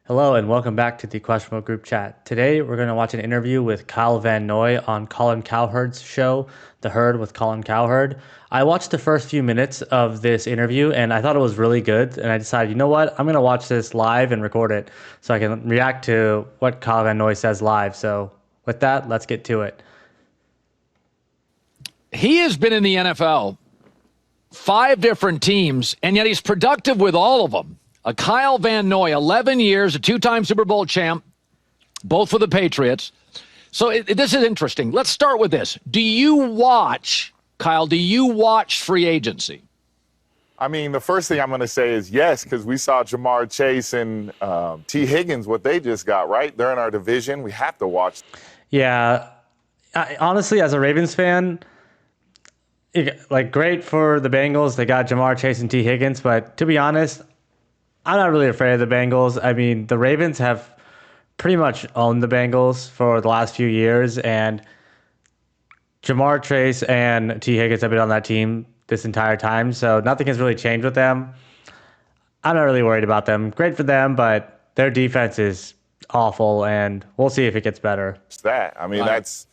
Hello and welcome back to the Questionable Group Chat. Today we're going to watch an interview with Kyle Van Noy on Colin Cowherd's show, The Herd with Colin Cowherd. I watched the first few minutes of this interview and I thought it was really good, and I decided, you know what, I'm going to watch this live and record it so I can react to what Kyle Van Noy says live. So with that, let's get to it. He has been in the NFL, 5 different teams, and yet he's productive with all of them. Kyle Van Noy, 11 years, a 2-time Super Bowl champ, both for the Patriots. So this is interesting. Let's start with this. Kyle, do you watch free agency? I mean, the first thing I'm going to say is yes, because we saw Jamar Chase and T. Higgins, what they just got, right? They're in our division. We have to watch. Yeah, honestly, as a Ravens fan, great for the Bengals. They got Jamar Chase and T. Higgins, but to be honest, I'm not really afraid of the Bengals. I mean, the Ravens have pretty much owned the Bengals for the last few years, and Jamar Chase and T. Higgins have been on that team this entire time, so nothing has really changed with them. I'm not really worried about them. Great for them, but their defense is awful, and we'll see if it gets better. That's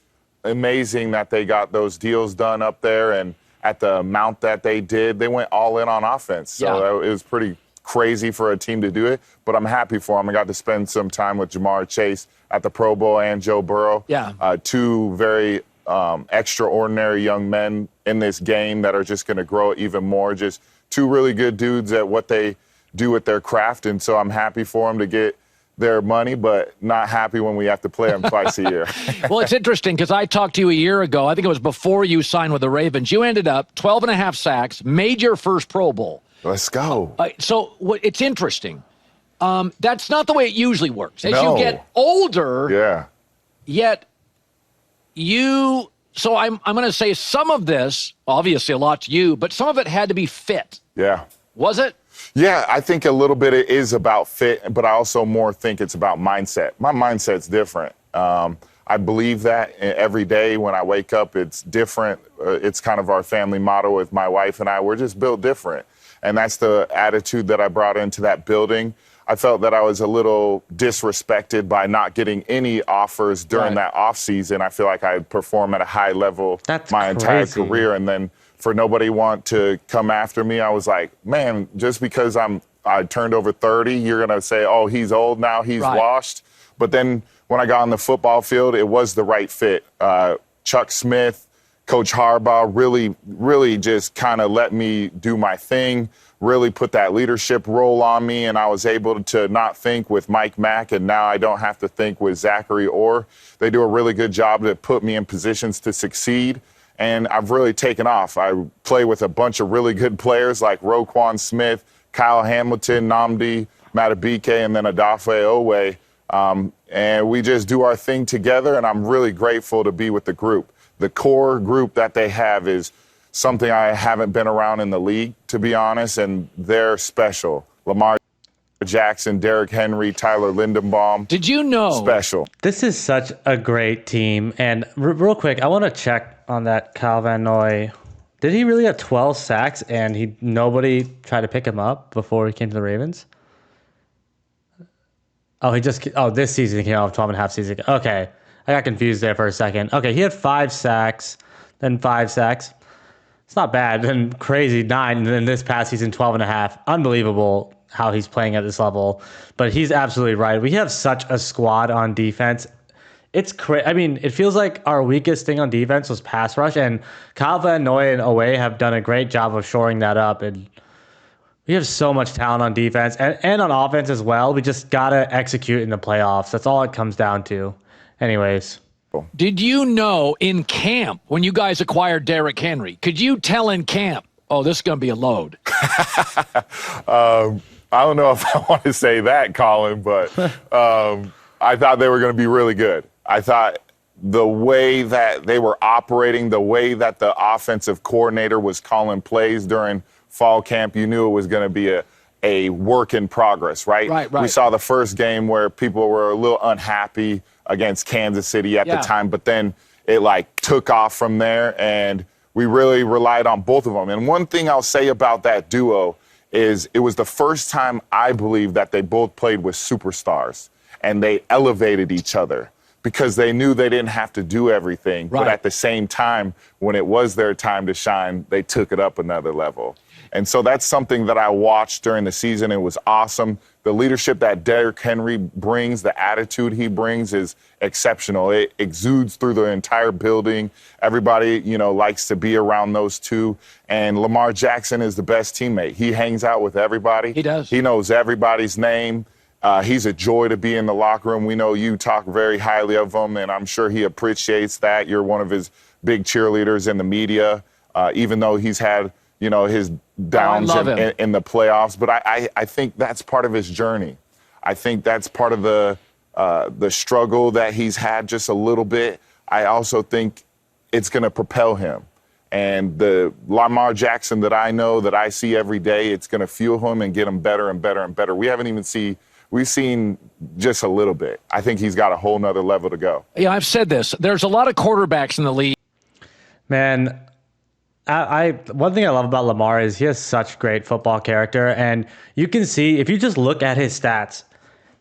amazing that they got those deals done up there, and at the amount that they did, they went all in on offense. So it was pretty crazy for a team to do it, but I'm happy for them. I got to spend some time with Jamar Chase at the Pro Bowl and Joe Burrow. Two very extraordinary young men in this game that are just going to grow even more. Just two really good dudes at what they do with their craft, and so I'm happy for them to get their money, but not happy when we have to play them twice a year. Well, it's interesting because I talked to you a year ago. I think it was before you signed with the Ravens. You ended up 12 and a half sacks, made your first Pro Bowl. Let's go. It's interesting. That's not the way it usually works. As you get older, yet so I'm going to say some of this, obviously a lot to you, but some of it had to be fit. Yeah. Was it? Yeah, I think a little bit it is about fit, but I also more think it's about mindset. My mindset's different. I believe that every day when I wake up, it's different. It's kind of our family motto with my wife and I. We're just built different. And that's the attitude that I brought into that building. I felt that I was a little disrespected by not getting any offers during that offseason. I feel like I perform at a high level my entire career. And then for nobody want to come after me, I was like, man, just because I turned over 30, you're going to say, oh, he's old now, he's washed. But then when I got on the football field, it was the right fit. Chuck Smith, Coach Harbaugh really just kind of let me do my thing, really put that leadership role on me, and I was able to not think with Mike Mack, and now I don't have to think with Zachary Orr. They do a really good job to put me in positions to succeed, and I've really taken off. I play with a bunch of really good players like Roquan Smith, Kyle Hamilton, Nnamdi Madubuike, and then Odafe Owe, and we just do our thing together, and I'm really grateful to be with the group. The core group that they have is something I haven't been around in the league, to be honest, and they're special. Lamar Jackson, Derrick Henry, Tyler Lindenbaum. Did you know? Special. This is such a great team. And real quick, I want to check on that Kyle Van Noy. Did he really have 12 sacks and nobody tried to pick him up before he came to the Ravens? This season he came off 12 and a half season. Okay. I got confused there for a second. Okay, he had 5 sacks, then 5 sacks. It's not bad. Then crazy 9, and then this past season 12 and a half. Unbelievable how he's playing at this level. But he's absolutely right. We have such a squad on defense. It's crazy. I mean, it feels like our weakest thing on defense was pass rush, and Kyle Van Noy and Owe have done a great job of shoring that up. And we have so much talent on defense and on offense as well. We just got to execute in the playoffs. That's all it comes down to. Anyways. Did you know in camp, when you guys acquired Derrick Henry, could you tell in camp, oh, this is going to be a load? I don't know if I want to say that, Colin, but I thought they were going to be really good. I thought the way that they were operating, the way that the offensive coordinator was calling plays during fall camp, you knew it was going to be a work in progress, right? Right. We saw the first game where people were a little unhappy against Kansas City at the time, but then it took off from there, and we really relied on both of them. And one thing I'll say about that duo is it was the first time I believe that they both played with superstars and they elevated each other because they knew they didn't have to do everything. Right. But at the same time, when it was their time to shine, they took it up another level. And so that's something that I watched during the season. It was awesome. The leadership that Derrick Henry brings, the attitude he brings is exceptional. It exudes through the entire building. Everybody, likes to be around those two. And Lamar Jackson is the best teammate. He hangs out with everybody. He does. He knows everybody's name. He's a joy to be in the locker room. We know you talk very highly of him, and I'm sure he appreciates that. You're one of his big cheerleaders in the media, even though he's had, his downs in the playoffs. But I think that's part of his journey. I think that's part of the struggle that he's had just a little bit. I also think it's going to propel him. And the Lamar Jackson that I know, that I see every day, it's going to fuel him and get him better and better and better. We've seen just a little bit. I think he's got a whole nother level to go. Yeah, I've said this. There's a lot of quarterbacks in the league. Man, one thing I love about Lamar is he has such great football character. And you can see, if you just look at his stats,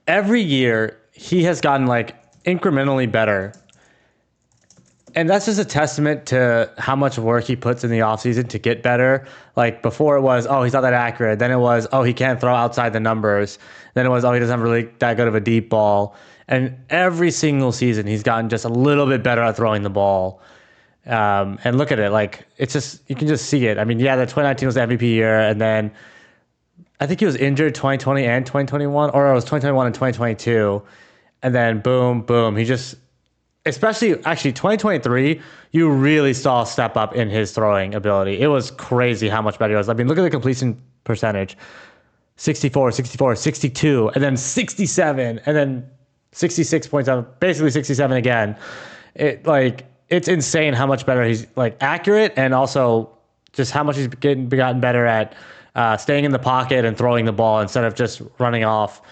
every year he has gotten incrementally better. And that's just a testament to how much work he puts in the offseason to get better. Like before it was, he's not that accurate. Then it was, he can't throw outside the numbers. Then it was, he doesn't have really that good of a deep ball. And every single season he's gotten just a little bit better at throwing the ball. And look at it, it's just, you can just see it. I mean, yeah, the 2019 was the MVP year. And then I think he was injured 2020 and 2021, or it was 2021 and 2022. And then boom, he just, especially actually 2023, you really saw a step up in his throwing ability. It was crazy how much better he was. I mean, look at the completion percentage. 64, 62, and then 67, and then 66.7, basically 67 again. It's insane how much better he's accurate, and also just how much he's gotten better at staying in the pocket and throwing the ball instead of just running off.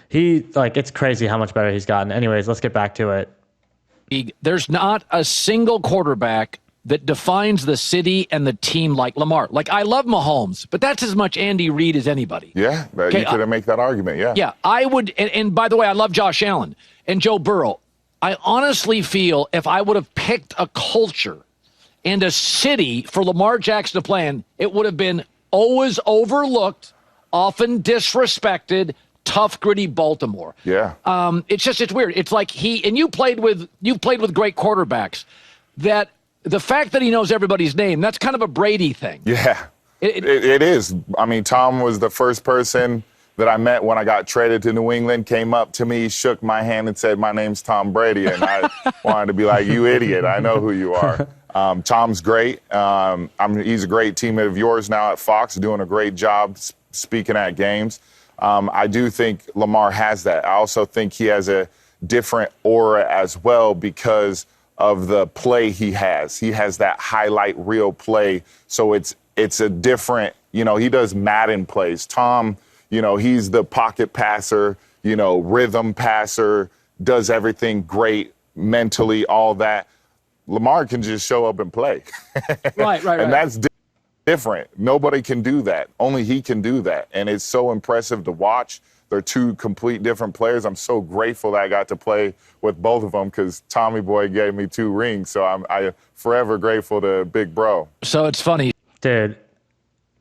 It's crazy how much better he's gotten. Anyways, let's get back to it. There's not a single quarterback that defines the city and the team like Lamar. I love Mahomes, but that's as much Andy Reid as anybody. Yeah, you could make that argument, yeah. Yeah, I would, and by the way, I love Josh Allen and Joe Burrow. I honestly feel if I would have picked a culture and a city for Lamar Jackson to play in, it would have been always overlooked, often disrespected, tough, gritty Baltimore. Yeah. It's weird. It's like you've played with great quarterbacks, that the fact that he knows everybody's name, that's kind of a Brady thing. Yeah, it is. I mean, Tom was the first person that I met when I got traded to New England, came up to me, shook my hand and said, "My name's Tom Brady." And I wanted to be like, "You idiot, I know who you are." Tom's great. He's a great teammate of yours now at Fox, doing a great job speaking at games. I do think Lamar has that. I also think he has a different aura as well because of the play he has. He has that highlight reel play. So it's a different, he does Madden plays. Tom, he's the pocket passer, rhythm passer, does everything great mentally, all that. Lamar can just show up and play. Right. And that's different. Nobody can do that. Only he can do that. And it's so impressive to watch. They're two complete different players. I'm so grateful that I got to play with both of them because Tommy Boy gave me 2 rings. So I'm forever grateful to Big Bro. So it's funny. Dude,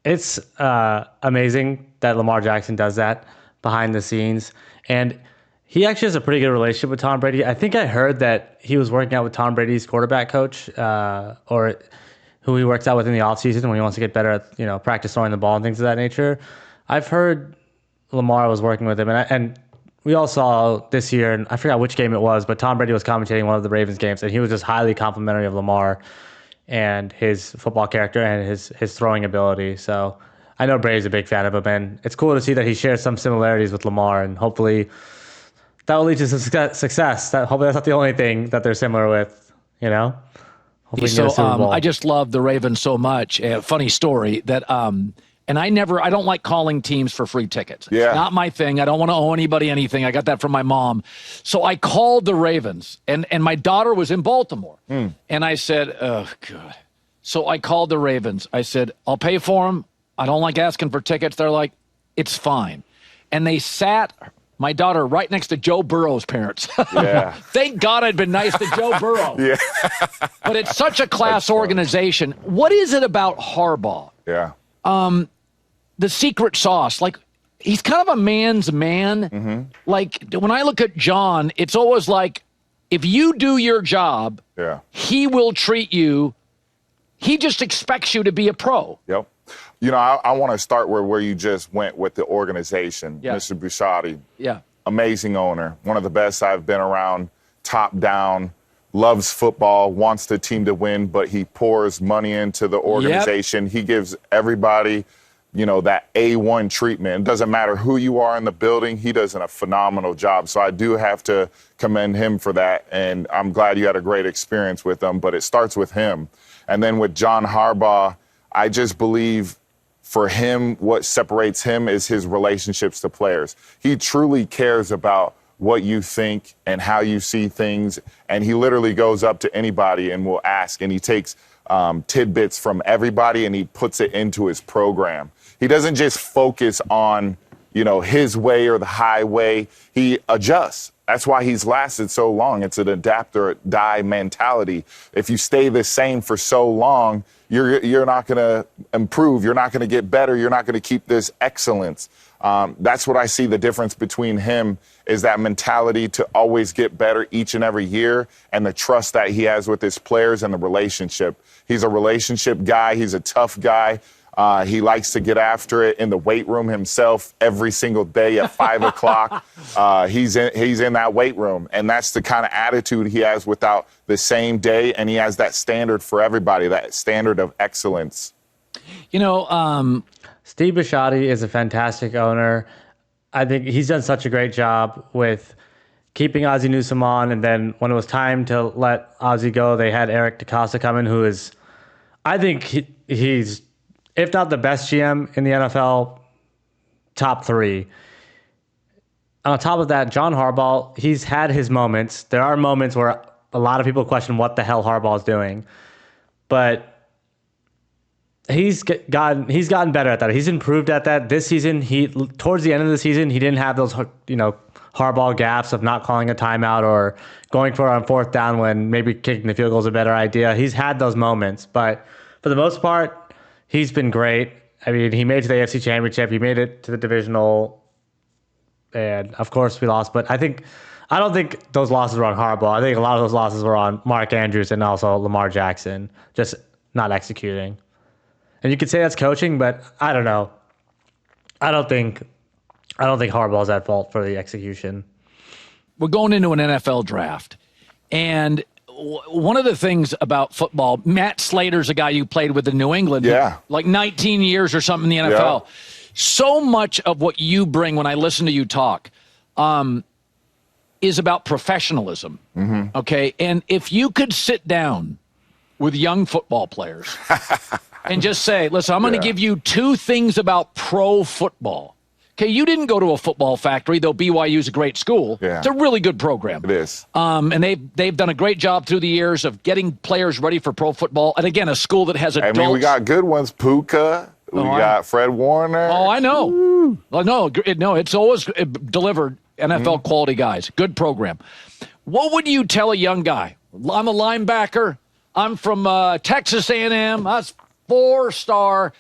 it's amazing that Lamar Jackson does that behind the scenes. And he actually has a pretty good relationship with Tom Brady. I think I heard that he was working out with Tom Brady's quarterback coach, or who he works out with in the offseason when he wants to get better at, practice throwing the ball and things of that nature. I've heard Lamar was working with him, and we all saw this year, and I forgot which game it was, but Tom Brady was commentating one of the Ravens games, and he was just highly complimentary of Lamar and his football character and his throwing ability. So I know Brady's a big fan of him, and it's cool to see that he shares some similarities with Lamar, and hopefully that will lead to some success. Hopefully that's not the only thing that they're similar with, Hopefully so I just love the Ravens so much. Funny story that and I don't like calling teams for free tickets. Yeah. It's not my thing. I don't want to owe anybody anything. I got that from my mom. So I called the Ravens, and my daughter was in Baltimore. And I said, oh, God. So I called the Ravens. I said, I'll pay for them. I don't like asking for tickets. They're like, it's fine. And they sat my daughter right next to Joe Burrow's parents. Yeah. Thank God I'd been nice to Joe Burrow. Yeah. But it's such a class organization. What is it about Harbaugh? Yeah. The secret sauce, like he's kind of a man's man. Mm-hmm. Like when I look at John, it's always like if you do your job, Yeah. he will treat you. He just expects you to be a pro. Yep. You know, I want to start where you just went with the organization. Yeah. Mr. Bisciotti, Yeah. amazing owner, one of the best I've been around, top down, loves football, wants the team to win, but he pours money into the organization. Yep. He gives everybody, you know, that A1 treatment. It doesn't matter who you are in the building. He does a phenomenal job. So I do have to commend him for that. And I'm glad you had a great experience with him, but it starts with him. And then with John Harbaugh, I just believe for him, what separates him is his relationships to players. He truly cares about what you think and how you see things. And he literally goes up to anybody and will ask, and he takes tidbits from everybody and he puts it into his program. He doesn't just focus on, you know, his way or the highway. He adjusts. That's why he's lasted so long. It's an adapt or die mentality. If you stay the same for so long, you're not going to improve. You're not going to get better. You're not going to keep this excellence. That's what I see the difference between him is that mentality to always get better each and every year and the trust that he has with his players and the relationship. He's a relationship guy. He's a tough guy. He likes to get after it in the weight room himself every single day at 5 o'clock. He's in that weight room, and that's the kind of attitude he has without the same day, and he has that standard for everybody, that standard of excellence. You know, Steve Bisciotti is a fantastic owner. I think he's done such a great job with keeping Ozzie Newsome on, and then when it was time to let Ozzie go, they had Eric DeCosta come in, who is, I think he's, if not the best GM in the NFL, top 3. On top of that, John Harbaugh, he's had his moments. There are moments where a lot of people question what the hell Harbaugh is doing. But he's gotten better at that. He's improved at that. This season, towards the end of the season, he didn't have those, you know, Harbaugh gaffes of not calling a timeout or going for it on 4th down when maybe kicking the field goal is a better idea. He's had those moments. But for the most part, he's been great. I mean, he made it to the AFC Championship. He made it to the divisional. And, of course, we lost. But I don't think those losses were on Harbaugh. I think a lot of those losses were on Mark Andrews and also Lamar Jackson, just not executing. And you could say that's coaching, but I don't know. I don't think Harbaugh's at fault for the execution. We're going into an NFL draft. And one of the things about football, Matt Slater's a guy you played with in New England. Yeah. Like 19 years or something in the NFL. Yeah. So much of what you bring when I listen to you talk is about professionalism. Mm-hmm. Okay. And if you could sit down with young football players and just say, listen, I'm going to give you 2 things about pro football. Okay, you didn't go to a football factory, though BYU's a great school. Yeah. It's a really good program. It is. And they've done a great job through the years of getting players ready for pro football. And again, a school that has adults. I mean, we got good ones. Puka. We got Fred Warner. Oh, I know. No, it's always delivered NFL quality guys. Good program. What would you tell a young guy? I'm a linebacker. I'm from Texas A&M. That's 4-star.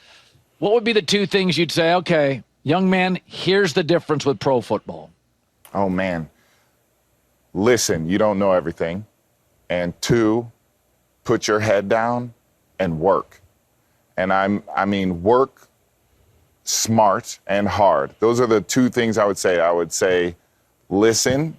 What would be the 2 things you'd say, okay, young man, here's the difference with pro football? Oh, man. Listen, you don't know everything. And 2, put your head down and work. And I mean, work smart and hard. Those are the 2 things I would say. I would say, listen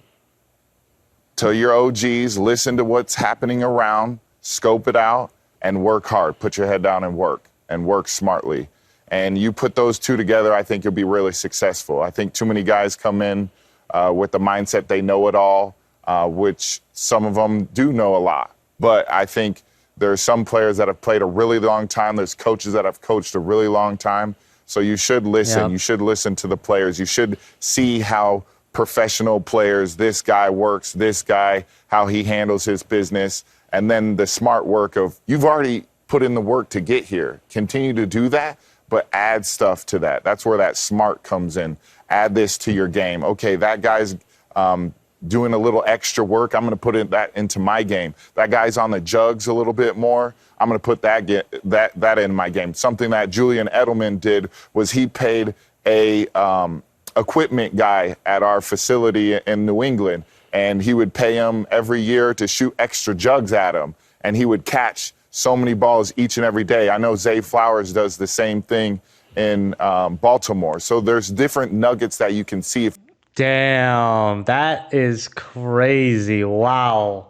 to your OGs, listen to what's happening around, scope it out, and work hard. Put your head down and work smartly. And you put those 2 together, I think you'll be really successful. I think too many guys come in with the mindset they know it all, which some of them do know a lot. But I think there are some players that have played a really long time. There's coaches that have coached a really long time. So you should listen. Yep. You should listen to the players. You should see how professional players, this guy works, this guy, how he handles his business. And then the smart work of, you've already put in the work to get here. Continue to do that, but add stuff to that. That's where that smart comes in. Add this to your game. Okay, that guy's doing a little extra work. I'm going to put that into my game. That guy's on the jugs a little bit more. I'm going to put that in my game. Something that Julian Edelman did was he paid a equipment guy at our facility in New England, and he would pay him every year to shoot extra jugs at him, and he would catch so many balls each and every day. I know Zay Flowers does the same thing in Baltimore. So there's different nuggets that you can see. Damn, that is crazy. Wow.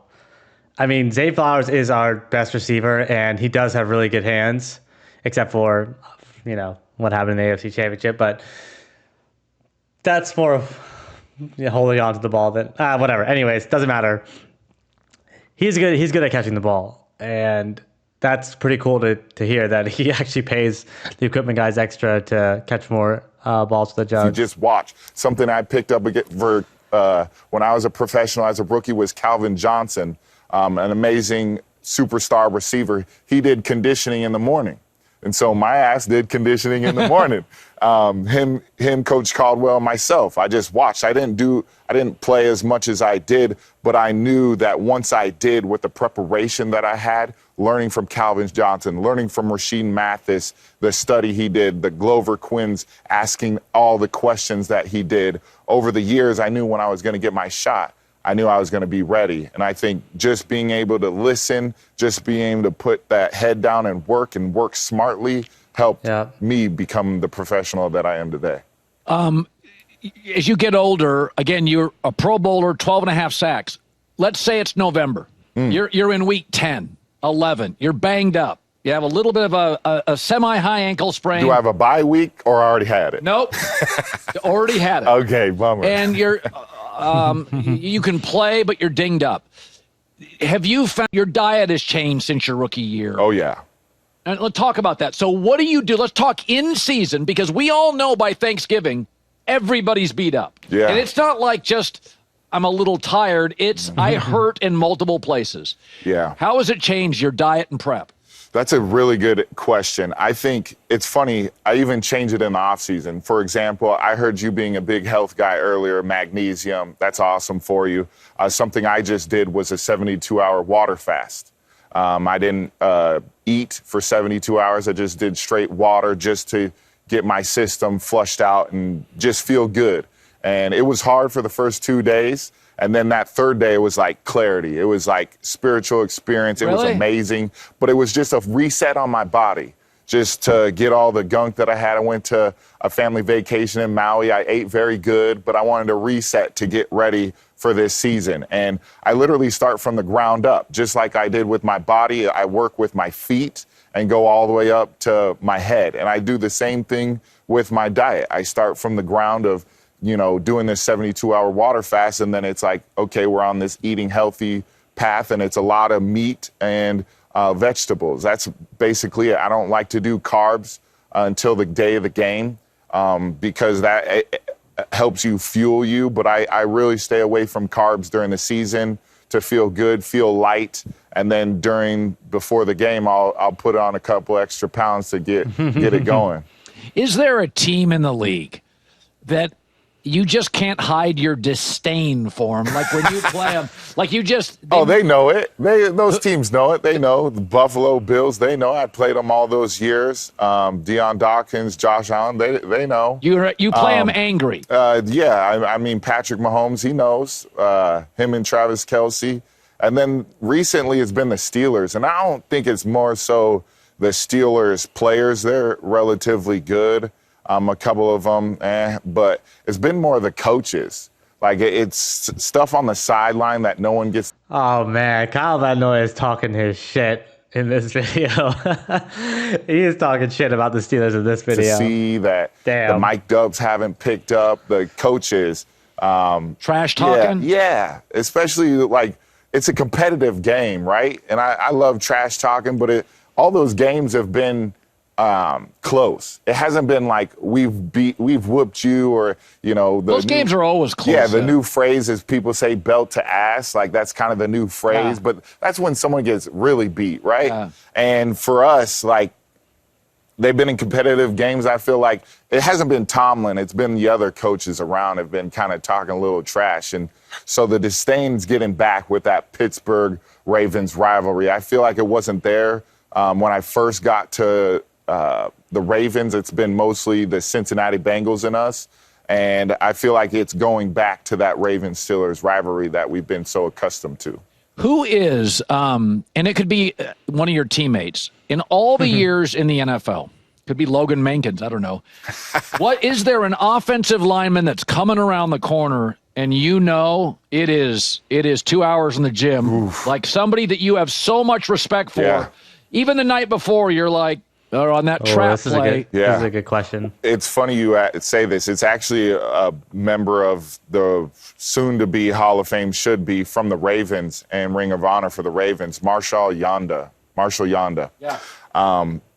I mean, Zay Flowers is our best receiver, and he does have really good hands, except for, what happened in the AFC Championship. But that's more of holding on to the ball than whatever. Anyways, doesn't matter. He's good at catching the ball, and that's pretty cool to hear that he actually pays the equipment guys extra to catch more balls to the judge. You just watch. Something I picked up for when I was a professional as a rookie was Calvin Johnson, an amazing superstar receiver. He did conditioning in the morning. And so my ass did conditioning in the morning. Him, Coach Caldwell, myself. I just watched. I didn't play as much as I did, but I knew that once I did, with the preparation that I had, learning from Calvin Johnson, learning from Rasheed Mathis, the study he did, the Glover Quinns, asking all the questions that he did. Over the years, I knew when I was going to get my shot. I knew I was going to be ready. And I think just being able to listen, just being able to put that head down and work smartly helped me become the professional that I am today. As you get older, again, you're a Pro Bowler, 12 and a half sacks. Let's say it's November. You're in week 10, 11. You're banged up. You have a little bit of a semi-high ankle sprain. Do I have a bye week or I already had it? Nope. Already had it. Okay, bummer. And you're you can play, but you're dinged up. Have you found your diet has changed since your rookie year? Oh, yeah. And let's talk about that. So what do you do? Let's talk in season, because we all know by Thanksgiving, everybody's beat up. Yeah. And it's not like just, I'm a little tired. It's, I hurt in multiple places. Yeah. How has it changed your diet and prep? That's a really good question. I think it's funny. I even change it in the off season. For example, I heard you being a big health guy earlier, magnesium. That's awesome for you. Something I just did was a 72-hour water fast. I didn't eat for 72 hours. I just did straight water just to get my system flushed out and just feel good. And it was hard for the first 2 days. And then that third day, it was like clarity. It was like spiritual experience. It was amazing. But it was just a reset on my body, just to get all the gunk that I had. I went to a family vacation in Maui. I ate very good, but I wanted to reset to get ready for this season. And I literally start from the ground up, just like I did with my body. I work with my feet and go all the way up to my head. And I do the same thing with my diet. I start from the ground of doing this 72-hour water fast, and then it's like, okay, we're on this eating healthy path, and it's a lot of meat and vegetables. That's basically it. I don't like to do carbs until the day of the game because that helps you fuel you, but I really stay away from carbs during the season to feel good, feel light, and then before the game, I'll put on a couple extra pounds to get it going. Is there a team in the league that you just can't hide your disdain for them? Like when you play them, like you just... They know it. Those teams know it. They know. The Buffalo Bills, they know. I played them all those years. Deion Dawkins, Josh Allen, they know. You play them angry. Yeah, I mean, Patrick Mahomes, he knows. Him and Travis Kelce. And then recently it's been the Steelers. And I don't think it's more so the Steelers players. They're relatively good. A couple of them, but it's been more the coaches. Like, it's stuff on the sideline that no one gets. Oh, man. Kyle Van Noy is talking his shit in this video. He is talking shit about the Steelers in this video. To see that the Mike Dubs haven't picked up, the coaches. Trash talking? Yeah. Especially, like, it's a competitive game, right? And I love trash talking, but all those games have been close. It hasn't been like we've whooped you, or those games are always close. Yeah, the new phrase is people say belt to ass, like that's kind of the new phrase, but that's when someone gets really beat, right? And for us, like they've been in competitive games. I feel like it hasn't been Tomlin. It's been the other coaches around have been kind of talking a little trash. And so the disdain's getting back with that Pittsburgh Ravens rivalry. I feel like it wasn't there when I first got to the Ravens. It's been mostly the Cincinnati Bengals and us. And I feel like it's going back to that Ravens-Steelers rivalry that we've been so accustomed to. Who is, and it could be one of your teammates, in all the years in the NFL, could be Logan Mankins, I don't know. What is there an offensive lineman that's coming around the corner and you know it is 2 hours in the gym, like somebody that you have so much respect for. Yeah. Even the night before, you're like, or on that trap play. This is a good question. It's funny you say this. It's actually a member of the soon-to-be Hall of Fame, should be, from the Ravens and Ring of Honor for the Ravens, Marshall Yonda. Yeah.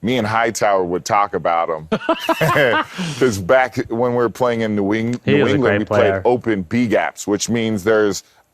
Me and Hightower would talk about him. Because back when we were playing in New England, we played open B-gaps, which means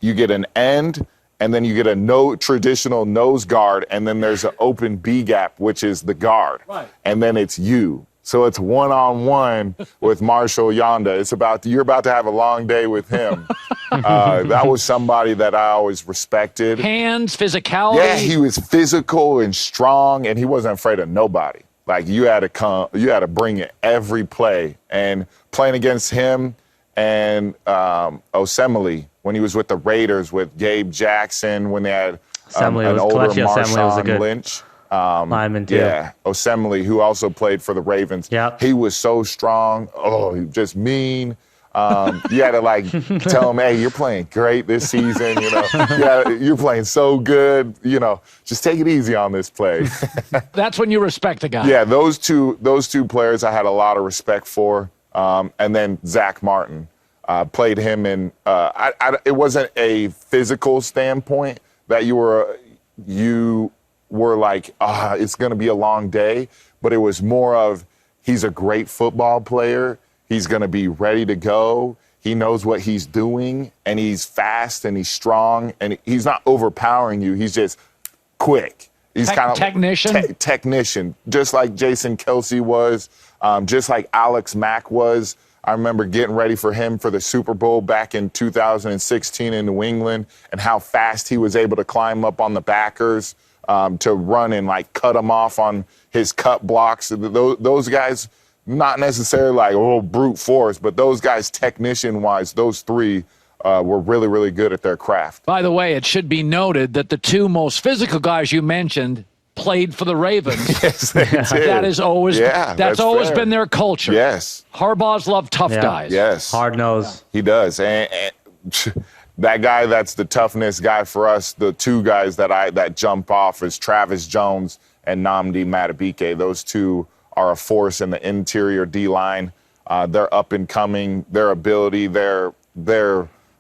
you get an end, and then you get a traditional nose guard, and then there's an open B gap, which is the guard. Right. And then it's you. So it's one-on-one with Marshall Yonda. You're about to have a long day with him. That was somebody that I always respected. Hands, physicality. Yeah, he was physical and strong, and he wasn't afraid of nobody. Like, you had to bring it every play. And playing against him and Osemele, when he was with the Raiders, with Gabe Jackson, when they had an older Marshawn Lynch. Lineman too. Yeah, Osemele, who also played for the Ravens. Yep. He was so strong. Oh, just mean. You had to tell him, hey, you're playing great this season. You're playing so good. Just take it easy on this play. That's when you respect the guy. Yeah, those two players I had a lot of respect for. And then Zach Martin. Played him in. It wasn't a physical standpoint that you were like, it's going to be a long day, but it was more of, he's a great football player. He's going to be ready to go. He knows what he's doing, and he's fast and he's strong, and he's not overpowering you. He's just quick. He's kind of technician. Technician, just like Jason Kelsey was, just like Alex Mack was. I remember getting ready for him for the Super Bowl back in 2016 in New England, and how fast he was able to climb up on the backers to run and cut them off on his cut blocks. Those guys, not necessarily brute force, but those guys, technician-wise, those three were really, really good at their craft. By the way, it should be noted that the two most physical guys you mentioned played for the Ravens. Yes, they did. That is always that's always fair. Been their culture. Yes. Harbaugh's love tough guys. Yes. Hard nose. He does. And that guy that's the toughness guy for us, the two guys that jump off is Travis Jones and Nnamdi Madubuike. Those two are a force in the interior D-line. They're up and coming. Their ability, their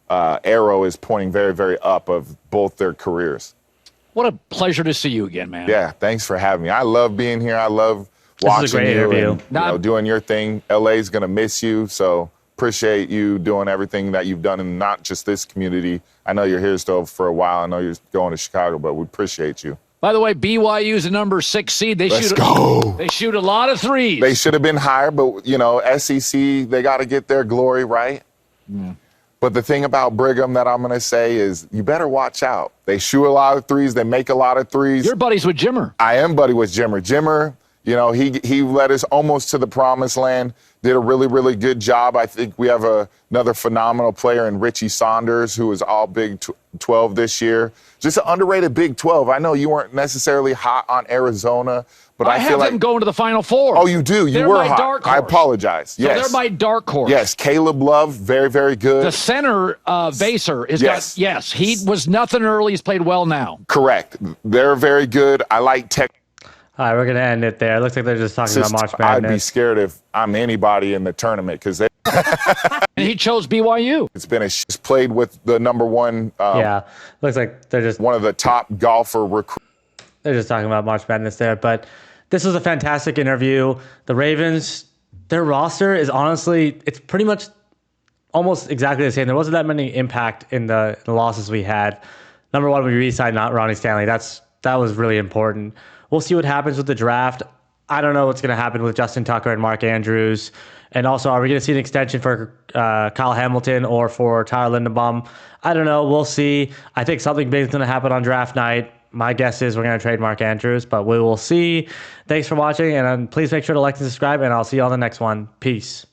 arrow is pointing very, very up of both their careers. What a pleasure to see you again, man. Yeah, thanks for having me. I love being here. I love watching you and doing your thing. LA's going to miss you, so appreciate you doing everything that you've done in not just this community. I know you're here still for a while. I know you're going to Chicago, but we appreciate you. By the way, BYU's the number 6 seed. They shoot a lot of threes. They should have been higher, but, SEC, they got to get their glory, right? Mm. But the thing about Brigham that I'm going to say is you better watch out. They shoot a lot of threes. They make a lot of threes. You're buddies with Jimmer. I am buddy with Jimmer. Jimmer, he led us almost to the promised land, did a really, really good job. I think we have another phenomenal player in Richie Saunders, who is all Big 12 this year. Just an underrated Big 12. I know you weren't necessarily hot on Arizona, but I feel like them going to the Final Four. Oh, you do? You were hot. Dark horse. I apologize. So yes. they're my dark horse. Yes, Caleb Love, very, very good. The center, Vaser, he was nothing early. He's played well now. Correct. They're very good. I like Tech. All right, we're going to end it there. It looks like they're just talking about March Madness. I'd be scared if I'm anybody in the tournament because they. And he chose BYU. He's played with the number one. Looks like they're just one of the top golfer recruits. They're just talking about March Madness there, but this was a fantastic interview. The Ravens, their roster is honestly, it's pretty much almost exactly the same. There wasn't that many impact in the losses we had. Number one, we re-signed Ronnie Stanley. That was really important. We'll see what happens with the draft. I don't know what's going to happen with Justin Tucker and Mark Andrews. And also, are we going to see an extension for Kyle Hamilton or for Tyler Linderbaum? I don't know. We'll see. I think something big is going to happen on draft night. My guess is we're going to trade Mark Andrews, but we will see. Thanks for watching, and please make sure to like and subscribe, and I'll see you on the next one. Peace.